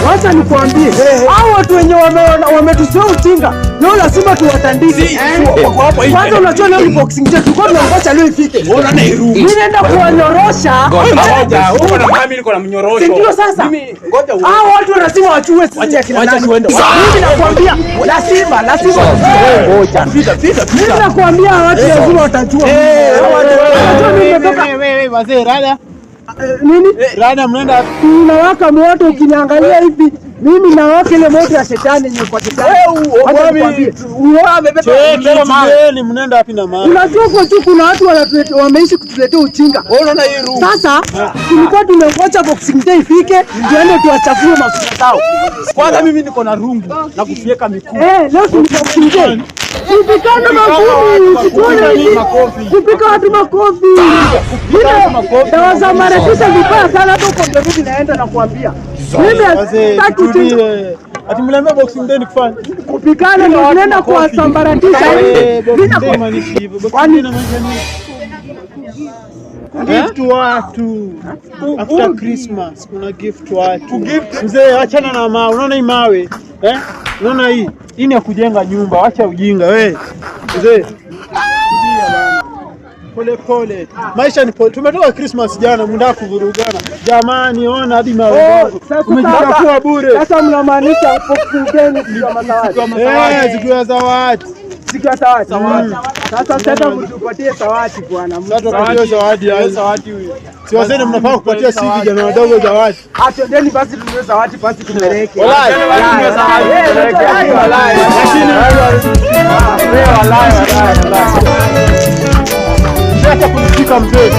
Wacha nikwambie, hao watu wenye wametuzoea ujinga leo lazima tuwatandike. Kwanza unajua leo ni boxing day, tulikuwa tunangoja leo ifike. Mimi naenda kuwanyorosha. Ndio sasa. Hao watu lazima wachue sisi akina nani. Mimi nakwambia lazima. Ngoja. Mimi nakwambia watu lazima watajua. Wewe wazee rada. Nini? Rada mnaenda unawaka moto ukiniangalia hivi. Mimi nawaka ile moto ya shetani yenye kwa shetani. Ni mnaenda wapi na maana? Unajua kwa tu kuna watu wameishi kutuletea ujinga. Unaona hii room. Sasa tulikuwa tumengoja boxing day ifike ndio tuwachafue mafuta zao. Kwanza mimi niko na rungu na kufieka mikuu. Leo ni boxing day. Kupikana makofi. Kupika watu makofi. Dawa za marekisha vibaya sana hapo kwa ndio mimi naenda na kuambia. Mimi sitaki ati mliambia boxing day nikufanya. Kupikana ndio tunaenda kuwasambaratisha hivi. Kwani na gift watu after Christmas kuna gift watu. Mzee achana na mawe. Unaona hii mawe? Unaona hii? Hii ni ya kujenga nyumba. Acha ujinga wewe. Mzee. Pole. Maisha ni pole. Tumetoka Christmas jana mnataka kuvurugana. Jamani ona hadi mawe. Umejitafuta bure. Sasa mnamaanisha boxing day ni siku ya zawadi. Siku ya zawadi. Sasa mtupatie zawadi bwana. Mtatupatie zawadi huyo. Si wazee mnafaa kupatia sisi vijana wadogo zawadi. Atendeni basi tununue zawadi basi tupeleke. Wallahi. Wallahi. Acha kunishika mzee.